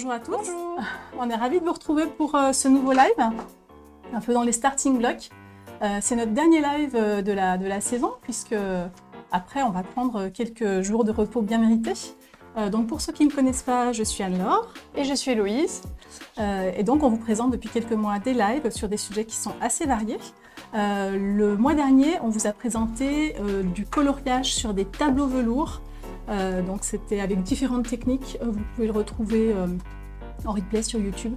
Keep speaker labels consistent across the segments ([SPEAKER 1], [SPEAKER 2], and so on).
[SPEAKER 1] Bonjour à tous.
[SPEAKER 2] Bonjour.
[SPEAKER 1] On est ravis de vous retrouver pour ce nouveau live, un peu dans les starting blocks. C'est notre dernier live de la saison, puisque après on va prendre quelques jours de repos bien mérités. Donc pour ceux qui ne me connaissent pas, je suis Anne-Laure.
[SPEAKER 2] Et je suis Héloïse.
[SPEAKER 1] Et donc on vous présente depuis quelques mois des lives sur des sujets qui sont assez variés. Le mois dernier, on vous a présenté du coloriage sur des tableaux velours. Donc c'était avec différentes techniques. Vous pouvez le retrouver en replay sur YouTube,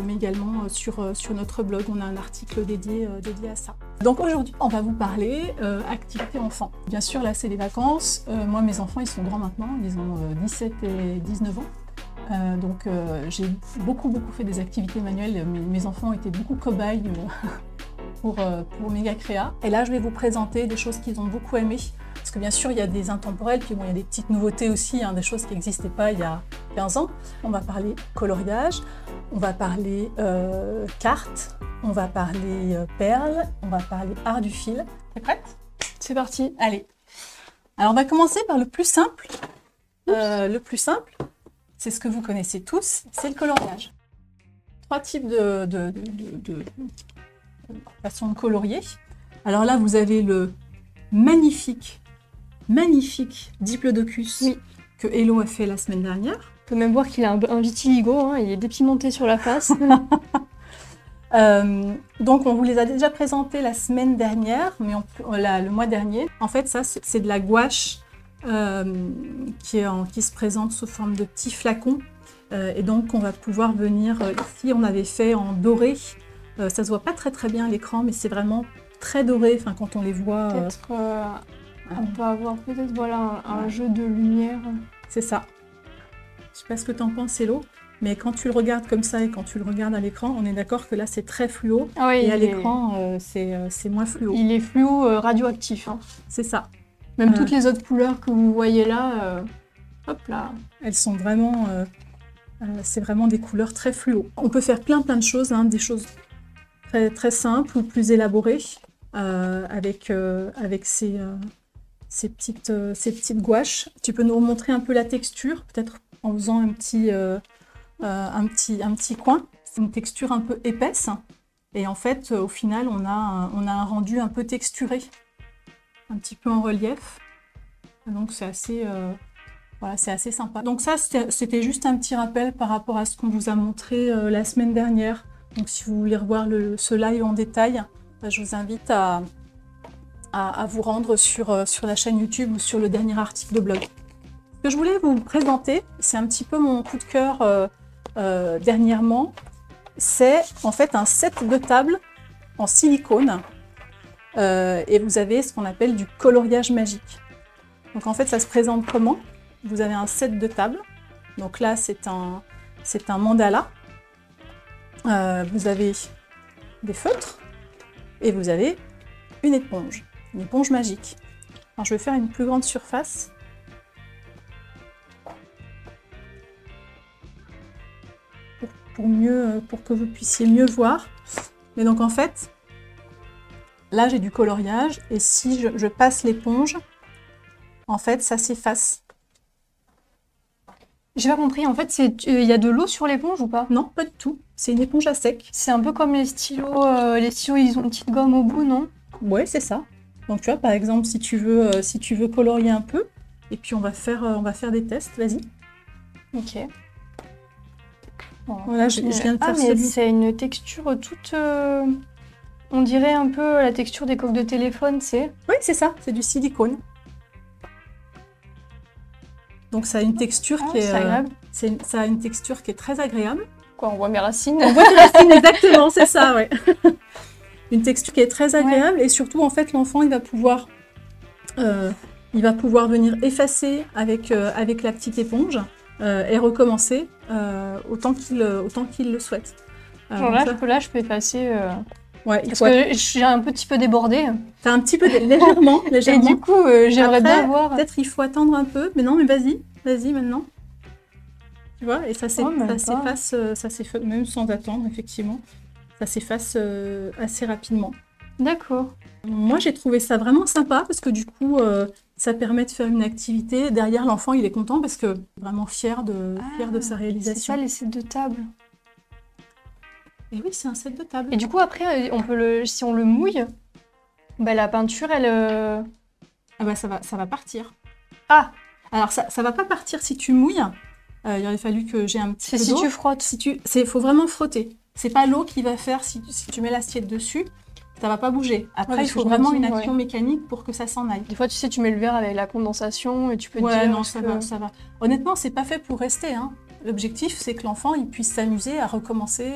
[SPEAKER 1] mais également sur notre blog. On a un article dédié à ça. Donc aujourd'hui, on va vous parler activité enfant. Bien sûr, là c'est les vacances. Moi, mes enfants, ils sont grands maintenant. Ils ont 17 et 19 ans. Donc j'ai beaucoup fait des activités manuelles. Mes enfants étaient beaucoup cobayes pour Méga Créa. Et là, je vais vous présenter des choses qu'ils ont beaucoup aimées. Parce que bien sûr, il y a des intemporels, puis bon, il y a des petites nouveautés aussi, des choses qui n'existaient pas il y a 15 ans. On va parler coloriage, on va parler cartes, on va parler perles, on va parler art du fil. T'es prête?
[SPEAKER 2] C'est parti.
[SPEAKER 1] Allez. Alors, on va commencer par le plus simple. Le plus simple, c'est ce que vous connaissez tous, c'est le coloriage. 3 types de façons de colorier. Alors là, vous avez le magnifique Diplodocus que Hello a fait la semaine dernière.
[SPEAKER 2] On peut même voir qu'il a un vitiligo, il est dépimenté sur la face.
[SPEAKER 1] Donc on vous les a déjà présentés la semaine dernière, mais le mois dernier. En fait, ça c'est de la gouache qui se présente sous forme de petits flacons. Et donc on va pouvoir venir, ici on avait fait en doré. Ça se voit pas très bien à l'écran, mais c'est vraiment très doré, quand on les voit.
[SPEAKER 2] Peut-être on peut avoir un jeu de lumière.
[SPEAKER 1] C'est ça. Je sais pas ce que tu en penses, Hello, mais quand tu le regardes comme ça et quand tu le regardes à l'écran, on est d'accord que là c'est très fluo.
[SPEAKER 2] Ah oui,
[SPEAKER 1] et à l'écran c'est moins fluo.
[SPEAKER 2] Il est fluo radioactif.
[SPEAKER 1] C'est ça.
[SPEAKER 2] Même toutes les autres couleurs que vous voyez là, hop là.
[SPEAKER 1] Elles sont vraiment... c'est vraiment des couleurs très fluo. On peut faire plein de choses, des choses très simples ou plus élaborées avec ces petites gouaches. Tu peux nous montrer un peu la texture, peut-être en faisant un petit coin. C'est une texture un peu épaisse. Et en fait, au final, on a un rendu un peu texturé, un petit peu en relief. Donc c'est assez sympa. Donc ça, c'était juste un petit rappel par rapport à ce qu'on vous a montré la semaine dernière. Donc si vous voulez revoir ce live en détail, je vous invite à vous rendre sur la chaîne YouTube ou sur le dernier article de blog. Ce que je voulais vous présenter, c'est un petit peu mon coup de cœur dernièrement. C'est en fait un set de table en silicone et vous avez ce qu'on appelle du coloriage magique. Donc en fait, ça se présente comment? Vous avez un set de table. Donc là, c'est un mandala. Vous avez des feutres et vous avez une éponge magique. Alors, je vais faire une plus grande surface. Pour que vous puissiez mieux voir. Mais donc en fait, là j'ai du coloriage et si je passe l'éponge, en fait ça s'efface.
[SPEAKER 2] J'ai pas compris, en fait, il y a de l'eau sur l'éponge ou pas?
[SPEAKER 1] Non, pas du tout. C'est une éponge à sec.
[SPEAKER 2] C'est un peu comme les stylos. Les stylos, ils ont une petite gomme au bout, non?
[SPEAKER 1] Ouais, c'est ça. Donc tu vois, par exemple, si tu veux colorier un peu, et puis on va faire des tests, vas-y.
[SPEAKER 2] Ok. Bon,
[SPEAKER 1] voilà, je viens de faire
[SPEAKER 2] mais c'est une texture toute... on dirait un peu la texture des coques de téléphone, c'est...
[SPEAKER 1] Oui, c'est ça, c'est du silicone. Donc ça a une texture qui est
[SPEAKER 2] agréable.
[SPEAKER 1] Ça a une texture qui est très agréable.
[SPEAKER 2] Quoi, on voit mes racines?
[SPEAKER 1] On voit tes racines, exactement, c'est ça, ouais. Une texture qui est très agréable et surtout, en fait, l'enfant, il va pouvoir venir effacer avec la petite éponge et recommencer autant qu'il le souhaite.
[SPEAKER 2] Genre là, je peux effacer...
[SPEAKER 1] Ouais,
[SPEAKER 2] parce que j'ai un petit peu débordé.
[SPEAKER 1] T'as un petit peu légèrement.
[SPEAKER 2] Et du coup, j'aimerais bien voir.
[SPEAKER 1] Peut-être il faut attendre un peu, mais non, mais vas-y maintenant. Tu vois, et ça s'efface, même sans attendre, effectivement. Ça s'efface assez rapidement.
[SPEAKER 2] D'accord.
[SPEAKER 1] Moi, j'ai trouvé ça vraiment sympa parce que du coup, Ça permet de faire une activité. Derrière, l'enfant, il est content parce que vraiment fier de sa
[SPEAKER 2] C'est
[SPEAKER 1] réalisation.
[SPEAKER 2] ça les sets de table.
[SPEAKER 1] Et oui, c'est un set de table.
[SPEAKER 2] Et du coup, après, si on le mouille, bah, la peinture, elle...
[SPEAKER 1] Ah bah ça va partir.
[SPEAKER 2] Ah,
[SPEAKER 1] Alors ça va pas partir si tu mouilles. Il aurait fallu que j'ai un petit
[SPEAKER 2] c'est
[SPEAKER 1] peu
[SPEAKER 2] si
[SPEAKER 1] d'eau.
[SPEAKER 2] tu frottes.
[SPEAKER 1] Faut vraiment frotter. C'est pas l'eau qui va faire si tu mets l'assiette dessus, ça va pas bouger. Après,
[SPEAKER 2] Ouais,
[SPEAKER 1] il
[SPEAKER 2] parce
[SPEAKER 1] faut
[SPEAKER 2] que je me
[SPEAKER 1] vraiment
[SPEAKER 2] dis,
[SPEAKER 1] une action mécanique pour que ça s'en aille.
[SPEAKER 2] Des fois, tu sais, tu mets le verre avec la condensation et tu peux te
[SPEAKER 1] Ouais,
[SPEAKER 2] dire...
[SPEAKER 1] non,
[SPEAKER 2] est-ce
[SPEAKER 1] ça va. Honnêtement, c'est pas fait pour rester, hein. L'objectif, c'est que l'enfant il puisse s'amuser à recommencer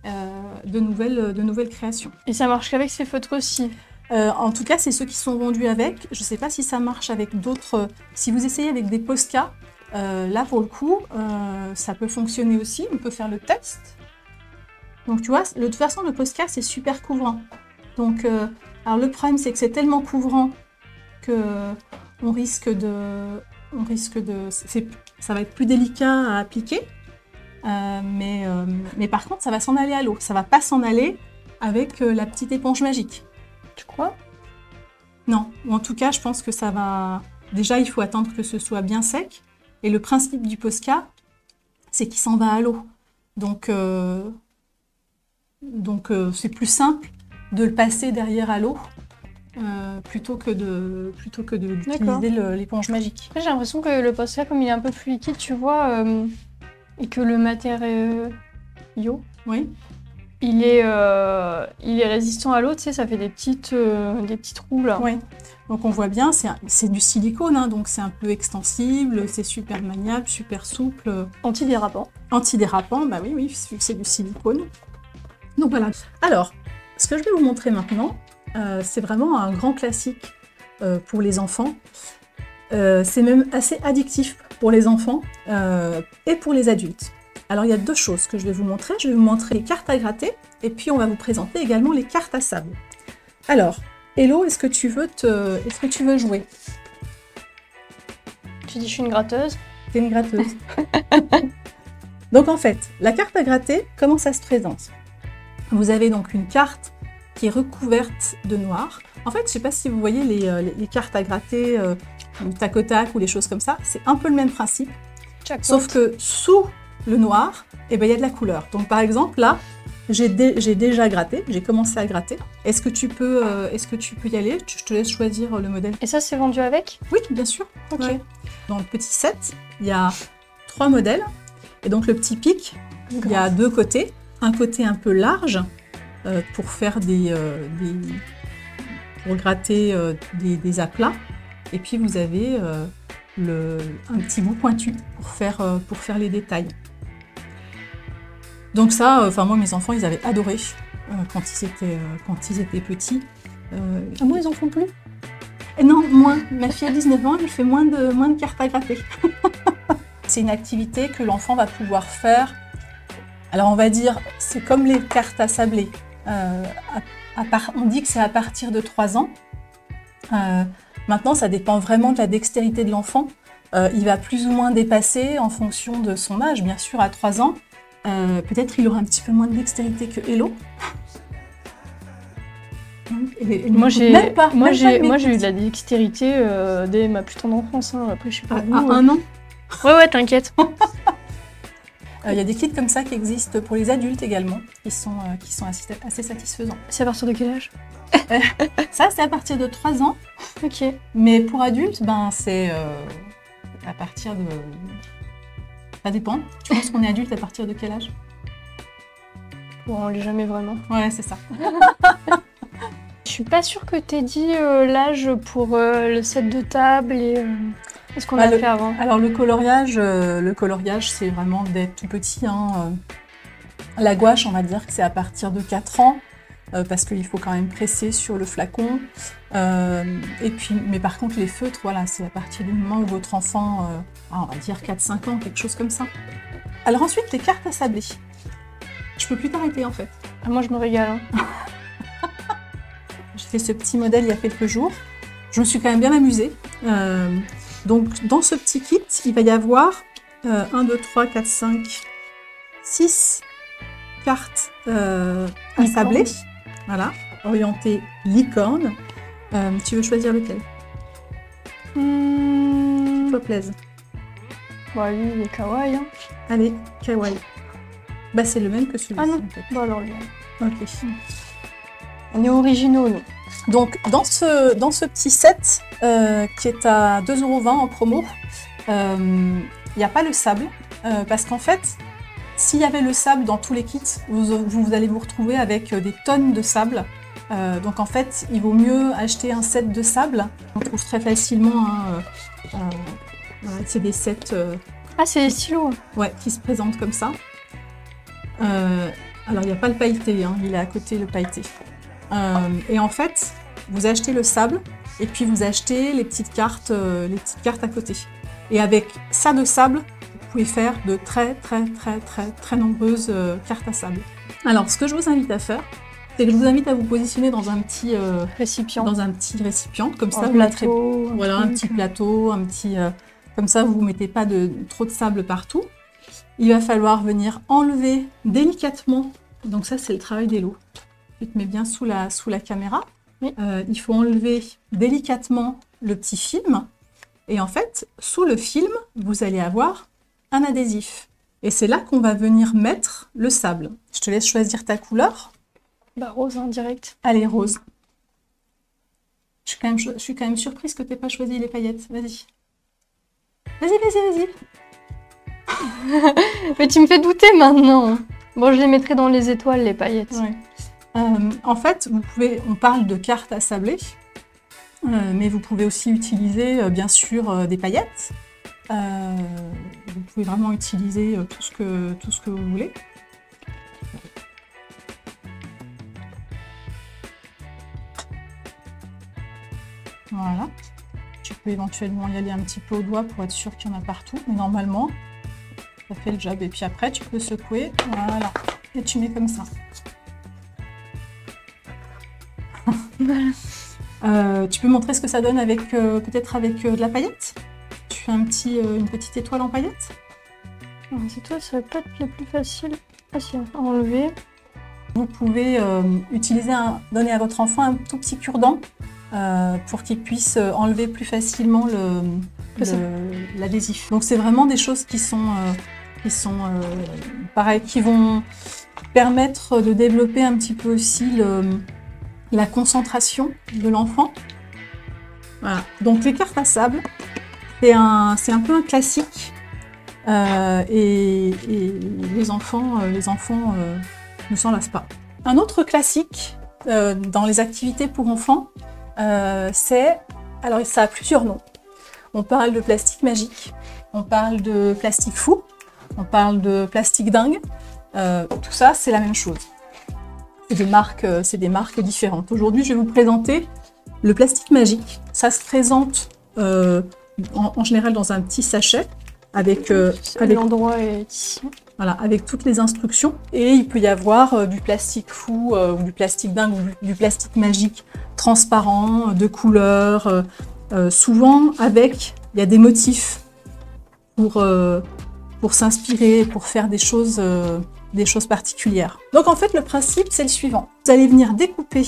[SPEAKER 1] de nouvelles créations.
[SPEAKER 2] Et ça marche qu'avec ces feutres aussi.
[SPEAKER 1] En tout cas, c'est ceux qui sont vendus avec. Je ne sais pas si ça marche avec d'autres. Si vous essayez avec des Posca, là pour le coup, ça peut fonctionner aussi. On peut faire le test. Donc tu vois, de toute façon, le Posca, c'est super couvrant. Donc, alors le problème, c'est que c'est tellement couvrant que ça va être plus délicat à appliquer. Mais par contre, ça va s'en aller à l'eau. Ça va pas s'en aller avec la petite éponge magique.
[SPEAKER 2] Tu crois?
[SPEAKER 1] Non, ou en tout cas, je pense que ça va... Déjà, il faut attendre que ce soit bien sec. Et le principe du Posca, c'est qu'il s'en va à l'eau. Donc c'est plus simple de le passer derrière à l'eau plutôt que d'utiliser l'éponge magique.
[SPEAKER 2] Après, j'ai l'impression que le Posca, comme il est un peu plus liquide, tu vois, et que le matériau,
[SPEAKER 1] Oui.
[SPEAKER 2] il est résistant à l'eau, tu sais, ça fait des petits trous là.
[SPEAKER 1] Oui. Donc on voit bien, c'est du silicone, hein, donc c'est un peu extensible, c'est super maniable, super souple.
[SPEAKER 2] Antidérapant.
[SPEAKER 1] Antidérapant, bah oui, vu que c'est du silicone. Donc voilà. Alors, ce que je vais vous montrer maintenant, c'est vraiment un grand classique pour les enfants. C'est même assez addictif pour les enfants et pour les adultes. Alors il y a deux choses que je vais vous montrer. Je vais vous montrer les cartes à gratter et puis on va vous présenter également les cartes à sable. Alors, Hello, est-ce que tu veux jouer?
[SPEAKER 2] Tu dis je suis une gratteuse.
[SPEAKER 1] T'es une gratteuse. Donc en fait, la carte à gratter, comment ça se présente? Vous avez donc une carte qui est recouverte de noir. En fait, je ne sais pas si vous voyez les cartes à gratter, le tac au tac ou les choses comme ça. C'est un peu le même principe. Sauf que sous le noir, eh ben, y a de la couleur. Donc par exemple, là, j'ai déjà gratté, j'ai commencé à gratter. Est-ce que tu peux y aller? Je te laisse choisir le modèle.
[SPEAKER 2] Et ça, c'est vendu avec?
[SPEAKER 1] Oui, bien sûr.
[SPEAKER 2] Ok.
[SPEAKER 1] Ouais. Dans le petit set, il y a 3 modèles. Et donc le petit pic, il y a 2 côtés. Un côté un peu large pour faire pour gratter des aplats. Et puis vous avez un petit bout pointu pour faire les détails. Donc ça, moi mes enfants ils avaient adoré quand ils étaient petits.
[SPEAKER 2] Ah bon, ils en font plus?
[SPEAKER 1] Et non, moins. Ma fille a 19 ans, elle fait moins de cartes à gratter. C'est une activité que l'enfant va pouvoir faire. Alors on va dire, c'est comme les cartes à sabler. On dit que c'est à partir de 3 ans. Maintenant, ça dépend vraiment de la dextérité de l'enfant. Il va plus ou moins dépasser en fonction de son âge. Bien sûr, à 3 ans, peut-être il aura un petit peu moins de dextérité que Hello.
[SPEAKER 2] Moi, j'ai eu de la dextérité dès ma plus tendre enfance. Hein. Après, je sais pas.
[SPEAKER 1] À 1 an.
[SPEAKER 2] Ouais, t'inquiète.
[SPEAKER 1] Il y a des kits comme ça qui existent pour les adultes également, qui sont assez satisfaisants.
[SPEAKER 2] C'est à partir de quel âge?
[SPEAKER 1] Ça, c'est à partir de 3 ans.
[SPEAKER 2] Ok.
[SPEAKER 1] Mais pour adultes, c'est à partir de... Ça dépend. Tu penses qu'on est adulte à partir de quel âge?
[SPEAKER 2] Bon, on l'est jamais vraiment.
[SPEAKER 1] Ouais, c'est ça.
[SPEAKER 2] Je suis pas sûre que t'aies dit l'âge pour le set de table et ce qu'on a fait avant.
[SPEAKER 1] Alors le coloriage, c'est vraiment d'être tout petit. Hein. La gouache, on va dire que c'est à partir de 4 ans, parce qu'il faut quand même presser sur le flacon. Mais par contre, les feutres, voilà, c'est à partir du moment où votre enfant, on va dire 4-5 ans, quelque chose comme ça. Alors ensuite, les cartes à sabler. Je peux plus t'arrêter en fait.
[SPEAKER 2] Ah, moi, je me régale. Hein.
[SPEAKER 1] J'ai fait ce petit modèle il y a quelques jours. Je me suis quand même bien amusée. Donc, dans ce petit kit, il va y avoir 1, 2, 3, 4, 5, 6 cartes à sabler. Voilà, orientées licorne. Tu veux choisir lequel? Qui te plaise.
[SPEAKER 2] Bah lui, il est kawaii. Hein.
[SPEAKER 1] Allez, kawaii. Bah c'est le même que celui-ci.
[SPEAKER 2] Ah non,
[SPEAKER 1] en fait.
[SPEAKER 2] bah alors lui.
[SPEAKER 1] Ok.
[SPEAKER 2] On est originaux, nous.
[SPEAKER 1] Donc dans ce petit set qui est à 2,20 € en promo, il n'y a pas le sable parce qu'en fait, s'il y avait le sable dans tous les kits, vous allez vous retrouver avec des tonnes de sable. Donc en fait, il vaut mieux acheter un set de sable. On trouve très facilement, voilà, c'est des sets
[SPEAKER 2] Ah, c'est les stylos.
[SPEAKER 1] ouais, qui se présentent comme ça. Alors il n'y a pas le pailleté, hein, il est à côté le pailleté. Et en fait, vous achetez le sable et puis vous achetez les petites cartes à côté. Et avec ça de sable, vous pouvez faire de très nombreuses cartes à sable. Alors, ce que je vous invite à faire, c'est que je vous invite à vous positionner dans un petit
[SPEAKER 2] Récipient.
[SPEAKER 1] récipient, comme ça,
[SPEAKER 2] Un
[SPEAKER 1] vous mettrez
[SPEAKER 2] plateau.
[SPEAKER 1] voilà, un petit plateau, comme ça, vous ne mettez pas trop de sable partout. Il va falloir venir enlever délicatement. Donc ça, c'est le travail d'Elo. Tu te mets bien sous la caméra.
[SPEAKER 2] Oui.
[SPEAKER 1] Il faut enlever délicatement le petit film. Et en fait, sous le film, vous allez avoir un adhésif. Et c'est là qu'on va venir mettre le sable. Je te laisse choisir ta couleur.
[SPEAKER 2] Bah rose, hein, direct.
[SPEAKER 1] Allez, rose. Je suis quand même surprise que tu n'aies pas choisi les paillettes. Vas-y. Vas-y.
[SPEAKER 2] Mais tu me fais douter maintenant. Bon, je les mettrai dans les étoiles, les paillettes.
[SPEAKER 1] Ouais. En fait, on parle de cartes à sabler, mais vous pouvez aussi utiliser, bien sûr, des paillettes. Vous pouvez vraiment utiliser tout ce que vous voulez. Voilà. Tu peux éventuellement y aller un petit peu au doigt pour être sûr qu'il y en a partout, mais normalement, ça fait le job. Et puis après, tu peux secouer, voilà, et tu mets comme ça. Tu peux montrer ce que ça donne avec peut-être avec de la paillette. Tu fais une petite étoile en paillette.
[SPEAKER 2] Cette étoile, ça va pas être la plus facile à enlever.
[SPEAKER 1] Vous pouvez donner à votre enfant un tout petit cure-dent pour qu'il puisse enlever plus facilement l'adhésif. Donc c'est vraiment des choses qui sont pareil, qui vont permettre de développer un petit peu aussi la concentration de l'enfant. Voilà. Donc les cartes à sable, c'est un peu un classique et les enfants ne s'en lassent pas. Un autre classique dans les activités pour enfants, alors ça a plusieurs noms. On parle de plastique magique, on parle de plastique fou, on parle de plastique dingue. Tout ça, c'est la même chose. C'est des marques différentes. Aujourd'hui, je vais vous présenter le plastique magique. Ça se présente en général dans un petit sachet avec
[SPEAKER 2] l'endroit est ici.
[SPEAKER 1] Voilà, avec toutes les instructions. Et il peut y avoir du plastique fou, ou du plastique dingue, ou du plastique magique transparent, de couleurs. Souvent, il y a des motifs pour s'inspirer, pour faire des choses particulières. Donc en fait, le principe, c'est le suivant. Vous allez venir découper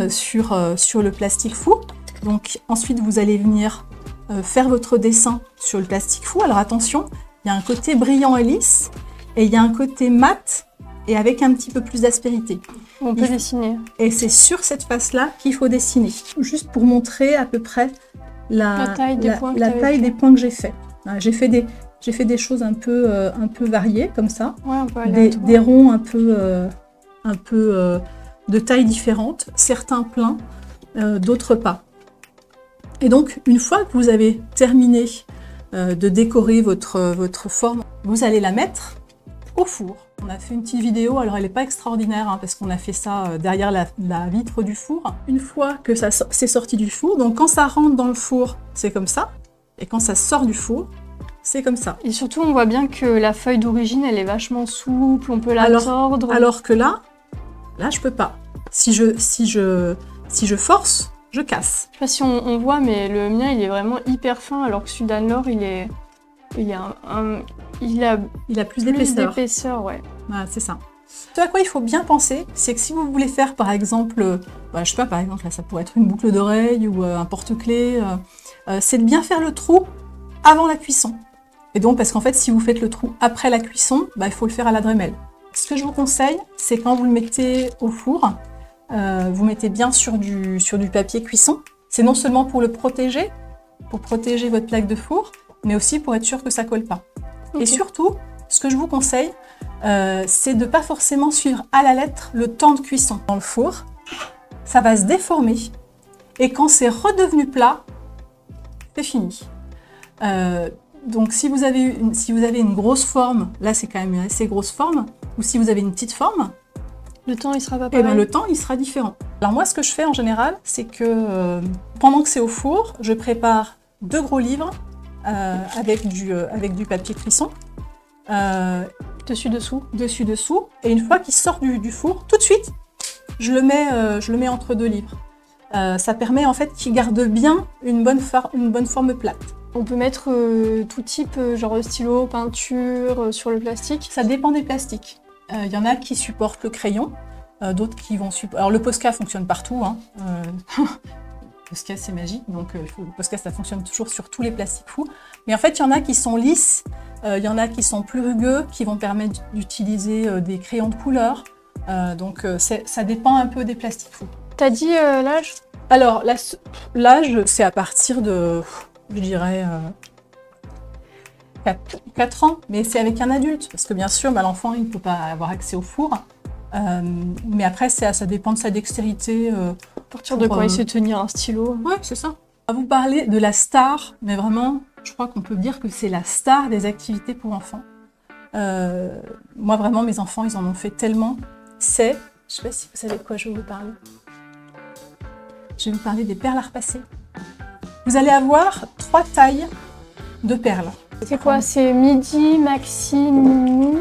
[SPEAKER 1] sur le plastique fou. Donc ensuite, vous allez venir faire votre dessin sur le plastique fou. Alors attention, il y a un côté brillant et lisse, et il y a un côté mat et avec un petit peu plus d'aspérité.
[SPEAKER 2] On peut dessiner.
[SPEAKER 1] Et c'est sur cette face-là qu'il faut dessiner. Juste pour montrer à peu près la taille des points que j'ai fait. Voilà, j'ai fait des choses un peu variées, comme ça.
[SPEAKER 2] Ouais, on peut aller
[SPEAKER 1] des ronds un peu de tailles différentes, certains pleins, d'autres pas. Et donc, une fois que vous avez terminé de décorer votre forme, vous allez la mettre au four. On a fait une petite vidéo, alors elle n'est pas extraordinaire, hein, parce qu'on a fait ça derrière la vitre du four. Une fois que c'est sorti du four, donc quand ça rentre dans le four, c'est comme ça, et quand ça sort du four, c'est comme ça.
[SPEAKER 2] Et surtout, on voit bien que la feuille d'origine, elle est vachement souple, on peut la tordre.
[SPEAKER 1] Alors que là, je peux pas. Si je force, je casse.
[SPEAKER 2] Je sais pas si on voit, mais le mien, il est vraiment hyper fin, alors que celui d'Anne-Laure, il a plus d'épaisseur.
[SPEAKER 1] Ouais. Voilà, c'est ça. Ce à quoi il faut bien penser, c'est que si vous voulez faire par exemple, je sais pas, par exemple là ça pourrait être une boucle d'oreille ou un porte-clés, c'est de bien faire le trou avant la cuisson. Et donc parce qu'en fait si vous faites le trou après la cuisson, il faut le faire à la Dremel. Ce que je vous conseille, c'est quand vous le mettez au four, vous mettez bien sur du papier cuisson. C'est non seulement pour le protéger, pour protéger votre plaque de four, mais aussi pour être sûr que ça colle pas. Okay. Et surtout, ce que je vous conseille, c'est de ne pas forcément suivre à la lettre le temps de cuisson. Dans le four, ça va se déformer. Et quand c'est redevenu plat, c'est fini. Donc si vous avez une grosse forme, là c'est quand même une assez grosse forme, ou si vous avez une petite forme,
[SPEAKER 2] le temps il sera pas pareil.
[SPEAKER 1] Le temps il sera différent. Alors moi ce que je fais en général, c'est que pendant que c'est au four, je prépare 2 gros livres avec du papier cuisson.
[SPEAKER 2] Dessus-dessous.
[SPEAKER 1] Dessus-dessous. Et une fois qu'il sort du four, tout de suite, je le mets entre 2 livres. Ça permet en fait qu'il garde bien une bonne forme plate.
[SPEAKER 2] On peut mettre tout type, genre stylo, peinture, sur le plastique.
[SPEAKER 1] Ça dépend des plastiques. Il y en a qui supportent le crayon, d'autres qui vont supporter... Alors le Posca fonctionne partout. Hein. Posca c'est magique, donc le Posca ça fonctionne toujours sur tous les plastiques fous. Mais en fait il y en a qui sont lisses, il y en a qui sont plus rugueux, qui vont permettre d'utiliser des crayons de couleur. Donc ça dépend un peu des plastiques fous.
[SPEAKER 2] T'as dit l'âge?
[SPEAKER 1] Alors l'âge c'est à partir de, je dirais, 4 ans, mais c'est avec un adulte, parce que bien sûr l'enfant il ne peut pas avoir accès au four. Mais après ça dépend de sa dextérité.
[SPEAKER 2] À partir de quand il sait tenir un stylo.
[SPEAKER 1] Ouais, c'est ça. On va vous parler de la star, mais vraiment, je crois qu'on peut dire que c'est la star des activités pour enfants. Moi, vraiment, mes enfants, ils en ont fait tellement. C'est, je sais pas si vous savez de quoi je vais vous parler. Je vais vous parler des perles à repasser. Vous allez avoir 3 tailles de perles.
[SPEAKER 2] C'est quoi? C'est midi, maxi, mini?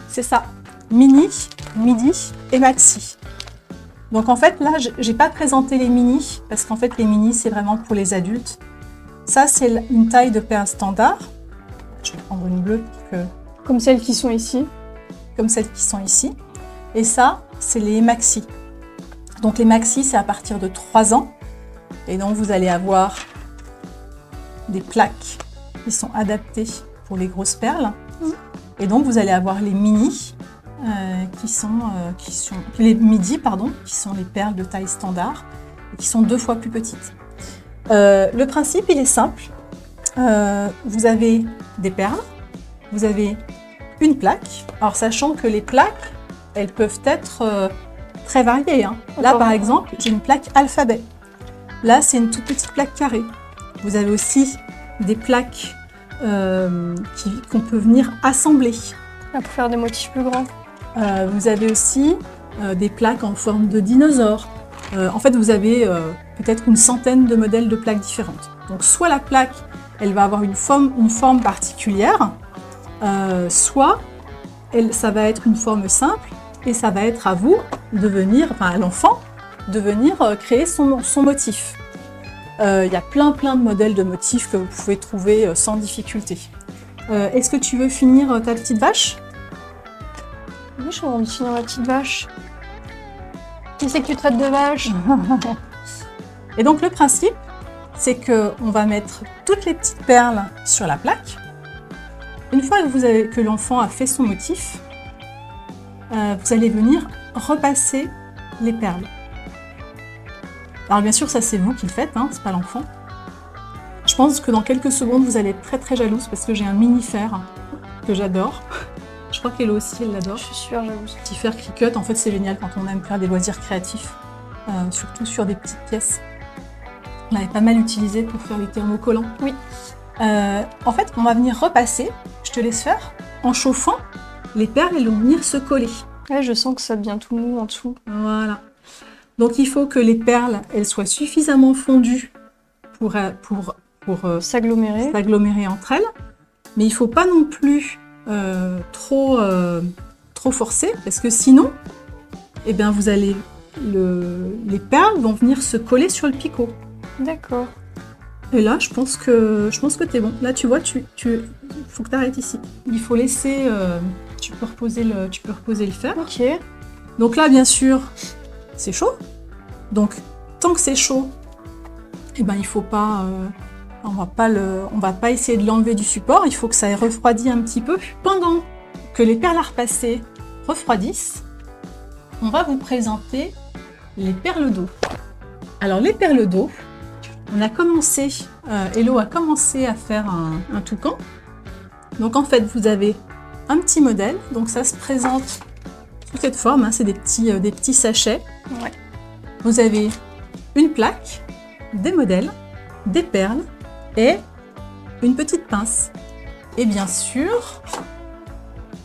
[SPEAKER 1] C'est ça. Mini, midi et maxi. Donc en fait, là, j'ai pas présenté les mini, parce qu'en fait, les mini, c'est vraiment pour les adultes. Ça, c'est une taille de perles standard. Je vais prendre une bleue.
[SPEAKER 2] Comme celles qui sont ici.
[SPEAKER 1] Comme celles qui sont ici. Et ça, c'est les maxi. Donc les maxi, c'est à partir de 3 ans. Et donc, vous allez avoir des plaques qui sont adaptées pour les grosses perles. Et donc, vous allez avoir les mini, les midi, pardon, qui sont les perles de taille standard, et qui sont 2 fois plus petites. Le principe, il est simple. Vous avez des perles, vous avez une plaque. Alors, sachant que les plaques, elles peuvent être très variées. Hein. Là, par exemple, j'ai une plaque alphabet. Là, c'est une toute petite plaque carrée. Vous avez aussi des plaques qu'on peut venir assembler.
[SPEAKER 2] Là, pour faire des motifs plus grands.
[SPEAKER 1] Vous avez aussi des plaques en forme de dinosaure. En fait, vous avez peut-être une centaine de modèles de plaques différentes. Donc, soit la plaque, elle va avoir une forme particulière, soit ça va être une forme simple et ça va être à vous de venir, enfin à l'enfant, de venir créer son motif. Il y a plein de modèles de motifs que vous pouvez trouver sans difficulté. Est-ce que tu veux finir ta petite vache ?
[SPEAKER 2] Oui, j'ai envie de finir ma petite vache. Qui c'est que tu traites de vache?
[SPEAKER 1] Et donc le principe, c'est qu'on va mettre toutes les petites perles sur la plaque. Une fois que l'enfant a fait son motif, vous allez venir repasser les perles. Alors bien sûr, ça c'est vous qui le faites, hein, c'est pas l'enfant. Je pense que dans quelques secondes, vous allez être très jalouse parce que j'ai un mini fer que j'adore. Je crois qu'Hello aussi, elle l'adore.
[SPEAKER 2] Je suis sûre, jalouse.
[SPEAKER 1] Petit fer Cricut, en fait c'est génial quand on aime faire des loisirs créatifs, surtout sur des petites pièces. On l'avait pas mal utilisé pour faire les thermocollants.
[SPEAKER 2] Oui.
[SPEAKER 1] En fait, on va venir repasser, je te laisse faire, en chauffant, les perles elles vont venir se coller.
[SPEAKER 2] Ouais, je sens que ça devient tout mou en dessous.
[SPEAKER 1] Voilà. Donc il faut que les perles elles soient suffisamment fondues pour s'agglomérer entre elles, mais il ne faut pas non plus trop forcer, parce que sinon, eh bien, les perles vont venir se coller sur le picot.
[SPEAKER 2] D'accord.
[SPEAKER 1] Et là, je pense que t'es bon. Là, tu vois, faut que tu arrêtes ici. Il faut laisser tu peux reposer le fer.
[SPEAKER 2] Ok.
[SPEAKER 1] Donc là, bien sûr, c'est chaud. Donc, tant que c'est chaud, eh ben, il faut pas, on va pas essayer de l'enlever du support. Il faut que ça ait refroidi un petit peu. Pendant que les perles à repasser refroidissent, on va vous présenter les perles d'eau. Alors, les perles d'eau, Hello a commencé à faire un toucan. Donc, en fait, vous avez un petit modèle. Donc, ça se présente sous cette forme, hein, c'est des petits sachets.
[SPEAKER 2] Ouais.
[SPEAKER 1] Vous avez une plaque, des modèles, des perles et une petite pince. Et bien sûr,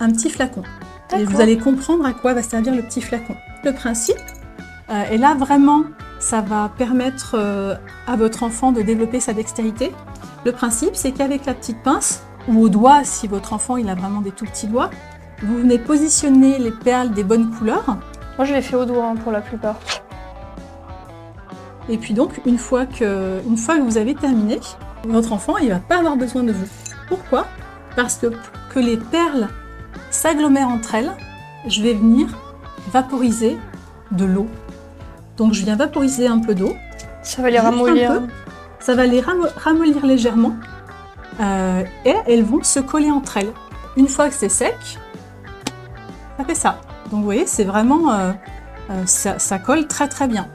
[SPEAKER 1] un petit flacon. Et vous allez comprendre à quoi va servir le petit flacon. Le principe, et là vraiment, ça va permettre à votre enfant de développer sa dextérité. Le principe, c'est qu'avec la petite pince, ou au doigt, si votre enfant il a vraiment des tout petits doigts, vous venez positionner les perles des bonnes couleurs.
[SPEAKER 2] Moi, je l'ai fait au doigt pour la plupart.
[SPEAKER 1] Et puis donc, une fois que vous avez terminé, votre enfant, il ne va pas avoir besoin de vous. Pourquoi? Parce que pour que les perles s'agglomèrent entre elles, je vais venir vaporiser de l'eau. Donc, je viens vaporiser un peu d'eau.
[SPEAKER 2] Ça va les ramollir.
[SPEAKER 1] Ça va les ramollir légèrement. Et elles vont se coller entre elles. Une fois que c'est sec, ça fait ça. Donc, vous voyez, c'est vraiment... ça colle très très bien.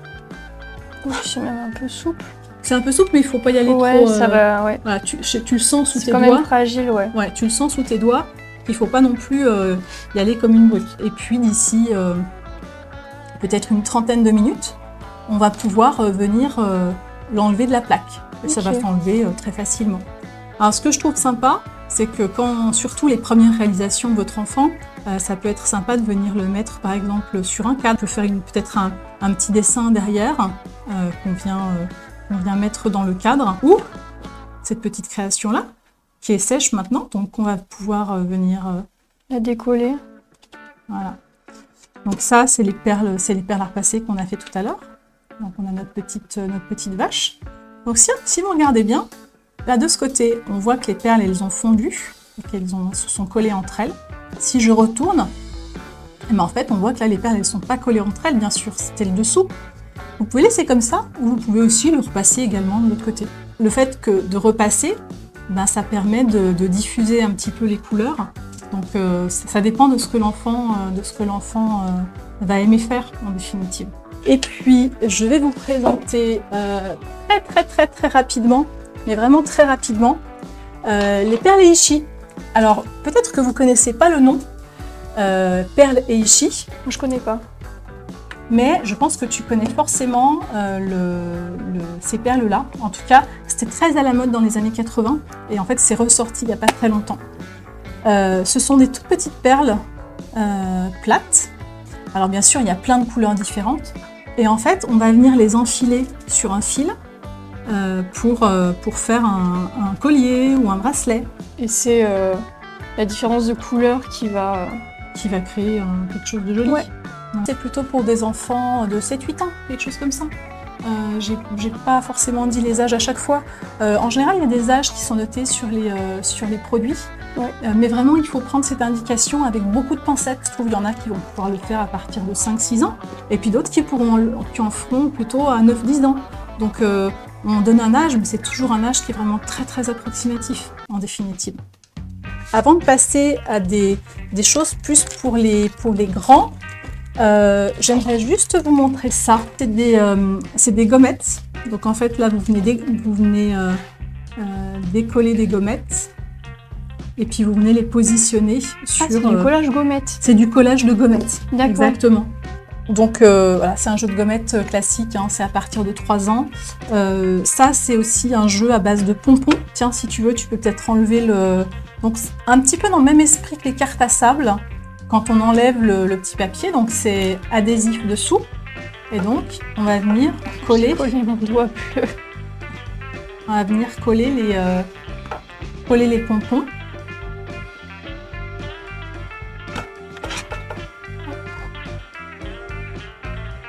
[SPEAKER 2] Oui, c'est même un peu souple.
[SPEAKER 1] C'est un peu souple, mais il ne faut pas y aller trop...
[SPEAKER 2] ça va, ouais.
[SPEAKER 1] Voilà, tu le sens sous tes doigts.
[SPEAKER 2] C'est quand même fragile, ouais.
[SPEAKER 1] Ouais, tu le sens sous tes doigts. Il ne faut pas non plus y aller comme une brique. Et puis, d'ici peut-être une trentaine de minutes, on va pouvoir venir l'enlever de la plaque. Et ça va s'enlever très facilement. Alors, ce que je trouve sympa, c'est que surtout les premières réalisations de votre enfant, ça peut être sympa de venir le mettre par exemple sur un cadre. On peut faire peut-être un petit dessin derrière qu'on vient mettre dans le cadre. Ou cette petite création-là, qui est sèche maintenant, donc on va pouvoir venir
[SPEAKER 2] la décoller.
[SPEAKER 1] Voilà. Donc ça, c'est les perles à repasser qu'on a fait tout à l'heure. Donc on a notre petite vache. Donc si vous regardez bien, là de ce côté, on voit que les perles, elles ont fondu, et qu'elles se sont collées entre elles. Si je retourne, eh ben en fait, on voit que là, les perles, elles ne sont pas collées entre elles, bien sûr, c'était le dessous. Vous pouvez laisser comme ça, ou vous pouvez aussi le repasser également de l'autre côté. Le fait de repasser, ben, ça permet de diffuser un petit peu les couleurs. Donc ça dépend de ce que l'enfant va aimer faire, en définitive. Et puis, je vais vous présenter très rapidement, mais vraiment très rapidement, les perles Eishi. Alors, peut-être que vous ne connaissez pas le nom, perles Eishi.
[SPEAKER 2] Je ne connais pas.
[SPEAKER 1] Mais je pense que tu connais forcément ces perles-là. En tout cas, c'était très à la mode dans les années 80. Et en fait, c'est ressorti il n'y a pas très longtemps. Ce sont des toutes petites perles plates. Alors bien sûr, il y a plein de couleurs différentes. Et en fait, on va venir les enfiler sur un fil pour faire un collier ou un bracelet.
[SPEAKER 2] Et c'est la différence de couleur qui va
[SPEAKER 1] créer quelque chose de joli.
[SPEAKER 2] Ouais.
[SPEAKER 1] C'est plutôt pour des enfants de 7-8 ans, quelque chose comme ça. J'ai pas forcément dit les âges à chaque fois. En général, il y a des âges qui sont notés sur les produits.
[SPEAKER 2] Ouais.
[SPEAKER 1] Mais vraiment, il faut prendre cette indication avec beaucoup de pincettes. Je trouve qu'il y en a qui vont pouvoir le faire à partir de 5-6 ans. Et puis d'autres qui en feront plutôt à 9-10 ans. Donc, on donne un âge, mais c'est toujours un âge qui est vraiment très approximatif, en définitive. Avant de passer à des choses plus pour les grands, j'aimerais juste vous montrer ça. C'est des gommettes. Donc en fait là vous venez décoller des gommettes et puis vous venez les positionner sur...
[SPEAKER 2] c'est du collage gommette.
[SPEAKER 1] C'est du collage de gommettes.
[SPEAKER 2] D'accord.
[SPEAKER 1] Exactement. Donc voilà, c'est un jeu de gommettes classique, hein, c'est à partir de 3 ans. Ça c'est aussi un jeu à base de pompons. Tiens, si tu veux, tu peux peut-être enlever le... Donc un petit peu dans le même esprit que les cartes à sable. Quand on enlève le petit papier, donc c'est adhésif dessous. Et donc, on va venir coller...
[SPEAKER 2] mon doigt bleu.
[SPEAKER 1] On va venir coller les pompons.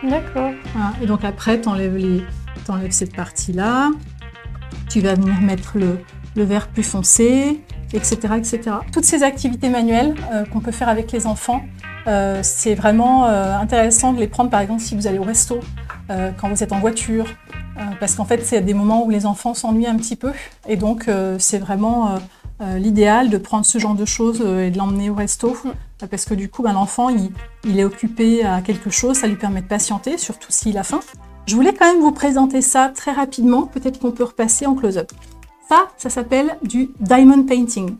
[SPEAKER 2] D'accord.
[SPEAKER 1] Voilà. Et donc après, t'enlèves cette partie-là. Tu vas venir mettre le vert plus foncé. etc., etc. Toutes ces activités manuelles qu'on peut faire avec les enfants, c'est vraiment intéressant de les prendre, par exemple, si vous allez au resto, quand vous êtes en voiture, parce qu'en fait, c'est des moments où les enfants s'ennuient un petit peu, et donc c'est vraiment l'idéal de prendre ce genre de choses et de l'emmener au resto, parce que du coup, l'enfant, il est occupé à quelque chose, ça lui permet de patienter, surtout s'il a faim. Je voulais quand même vous présenter ça très rapidement, peut-être qu'on peut repasser en close-up. Ça s'appelle du diamond painting.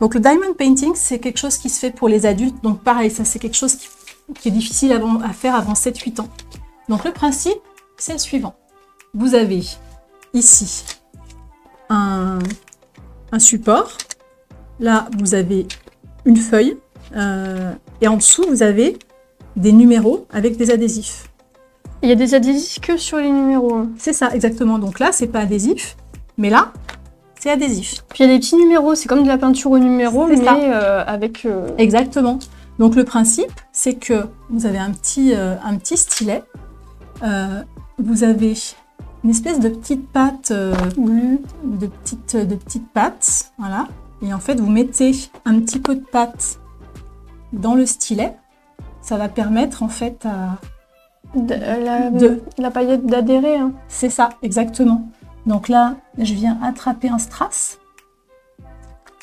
[SPEAKER 1] Donc le diamond painting, c'est quelque chose qui se fait pour les adultes, donc pareil, ça c'est quelque chose qui est difficile à faire avant 7-8 ans. Donc le principe, c'est le suivant. Vous avez ici un support, là vous avez une feuille, et en dessous vous avez des numéros avec des adhésifs.
[SPEAKER 2] Il y a des adhésifs que sur les numéros.
[SPEAKER 1] C'est ça, exactement. Donc là, c'est pas adhésif, mais là, c'est adhésif.
[SPEAKER 2] Puis il y a des petits numéros, c'est comme de la peinture au numéro, mais avec...
[SPEAKER 1] Exactement. Donc le principe, c'est que vous avez un petit stylet, vous avez une espèce de petite pâte, de petites pattes, voilà. Et en fait, vous mettez un petit peu de pâte dans le stylet. Ça va permettre en fait à...
[SPEAKER 2] la paillette d'adhérer. Hein.
[SPEAKER 1] C'est ça, exactement. Donc là, je viens attraper un strass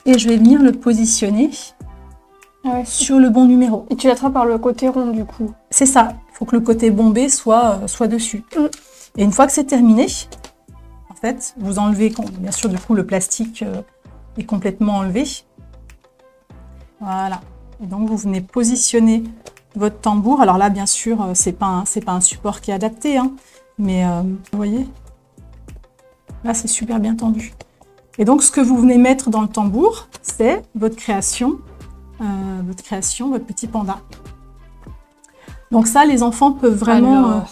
[SPEAKER 1] et je vais venir le positionner sur le bon numéro.
[SPEAKER 2] Et tu l'attrapes par le côté rond du coup.
[SPEAKER 1] C'est ça, il faut que le côté bombé soit dessus. Et une fois que c'est terminé, en fait, vous enlevez, bien sûr du coup le plastique est complètement enlevé. Voilà, et donc vous venez positionner votre tambour. Alors là, bien sûr, c'est pas un support qui est adapté, hein, mais vous voyez, là, c'est super bien tendu. Et donc, ce que vous venez mettre dans le tambour, c'est votre création, votre petit panda. Donc ça, les enfants peuvent vraiment...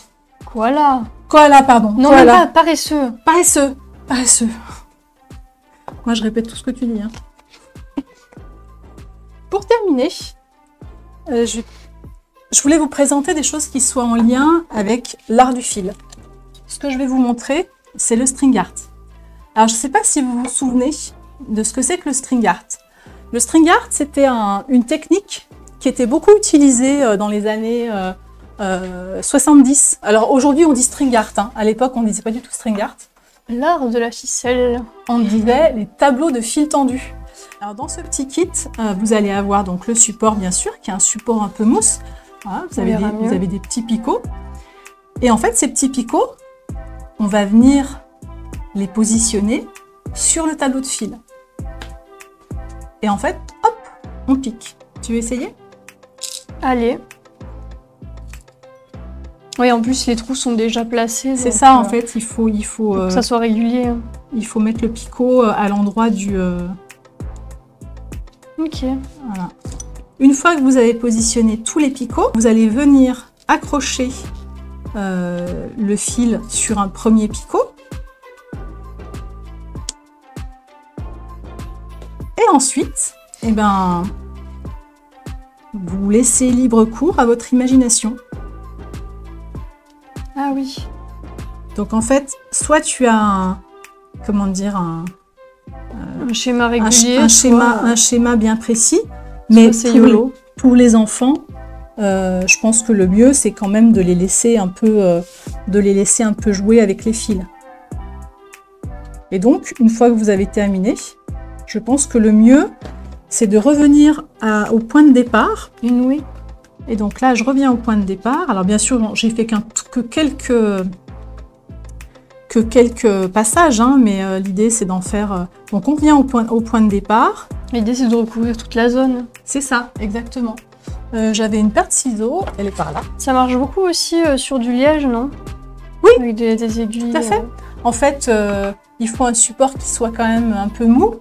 [SPEAKER 2] Koala.
[SPEAKER 1] Koala, pardon.
[SPEAKER 2] Non, mais pas paresseux.
[SPEAKER 1] Paresseux. Paresseux. Moi, je répète tout ce que tu dis. Hein. Pour terminer, je voulais vous présenter des choses qui soient en lien avec l'art du fil. Ce que je vais vous montrer, c'est le string art. Alors, je ne sais pas si vous vous souvenez de ce que c'est que le string art. Le string art, c'était une technique qui était beaucoup utilisée dans les années 70. Alors, aujourd'hui, on dit string art. Hein. À l'époque, on ne disait pas du tout string art.
[SPEAKER 2] L'art de la ficelle.
[SPEAKER 1] On disait les tableaux de fil tendu. Alors, dans ce petit kit, vous allez avoir donc le support, bien sûr, qui est un support un peu mousse. Voilà, vous avez des petits picots. Et en fait, ces petits picots, on va venir les positionner sur le tableau de fil. Et en fait, hop, on pique. Tu veux essayer?
[SPEAKER 2] Allez. Oui, en plus, les trous sont déjà placés.
[SPEAKER 1] C'est ça, en fait, il faut
[SPEAKER 2] que ça soit régulier. Hein.
[SPEAKER 1] Il faut mettre le picot à l'endroit du...
[SPEAKER 2] Ok.
[SPEAKER 1] Voilà. Une fois que vous avez positionné tous les picots, vous allez venir accrocher le fil sur un premier picot. Et ensuite, eh ben, vous laissez libre cours à votre imagination.
[SPEAKER 2] Ah oui.
[SPEAKER 1] Donc en fait, soit tu as un
[SPEAKER 2] schéma régulier,
[SPEAKER 1] un schéma bien précis, mais pour les enfants, je pense que le mieux c'est quand même de les laisser un peu jouer avec les fils. Et donc, une fois que vous avez terminé, je pense que le mieux c'est de revenir au point de départ.
[SPEAKER 2] Une nouée.
[SPEAKER 1] Et donc là, je reviens au point de départ. Alors bien sûr, j'ai fait que quelques passages, hein, mais l'idée c'est d'en faire... Donc on revient au point de départ.
[SPEAKER 2] L'idée c'est de recouvrir toute la zone.
[SPEAKER 1] C'est ça, exactement. J'avais une paire de ciseaux, elle est par là.
[SPEAKER 2] Ça marche beaucoup aussi sur du liège, non?
[SPEAKER 1] Oui.
[SPEAKER 2] Avec des aiguilles.
[SPEAKER 1] Tout à fait. En fait, il faut un support qui soit quand même un peu mou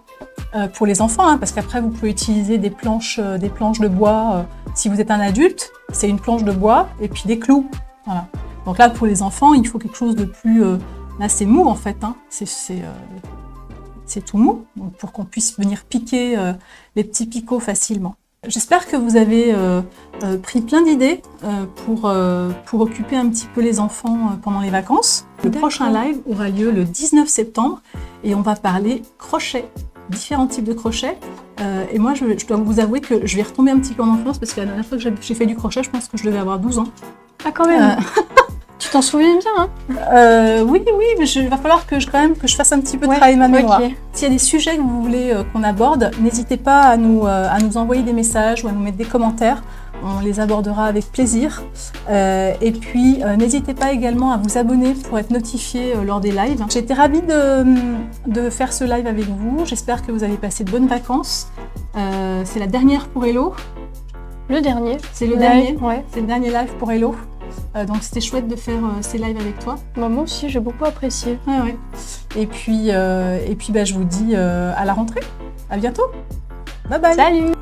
[SPEAKER 1] pour les enfants, hein, parce qu'après vous pouvez utiliser des planches de bois. Si vous êtes un adulte, c'est une planche de bois et puis des clous. Voilà. Donc là, pour les enfants, il faut quelque chose de plus... Là, c'est mou en fait, hein. C'est tout mou, donc pour qu'on puisse venir piquer les petits picots facilement. J'espère que vous avez pris plein d'idées pour occuper un petit peu les enfants pendant les vacances. Le prochain live aura lieu le 19 septembre et on va parler crochet. différents types de crochets. Et moi, je dois vous avouer que je vais retomber un petit peu en enfance parce que la dernière fois que j'ai fait du crochet, je pense que je devais avoir 12 ans.
[SPEAKER 2] Ah, quand même. Tu t'en souviens bien, hein?
[SPEAKER 1] Oui, mais il va falloir que je fasse un petit peu de travail ma mémoire. Okay. S'il y a des sujets que vous voulez qu'on aborde, n'hésitez pas à nous envoyer des messages ou à nous mettre des commentaires. On les abordera avec plaisir. Et puis, n'hésitez pas également à vous abonner pour être notifié lors des lives. J'ai été ravie de faire ce live avec vous. J'espère que vous avez passé de bonnes vacances. C'est la dernière pour Hello.
[SPEAKER 2] Le dernier.
[SPEAKER 1] C'est le dernier.
[SPEAKER 2] Ouais.
[SPEAKER 1] C'est le dernier live pour Hello. Donc c'était chouette de faire ces lives avec toi.
[SPEAKER 2] Moi aussi, j'ai beaucoup apprécié.
[SPEAKER 1] Ouais. Et puis je vous dis à la rentrée. À bientôt. Bye bye.
[SPEAKER 2] Salut.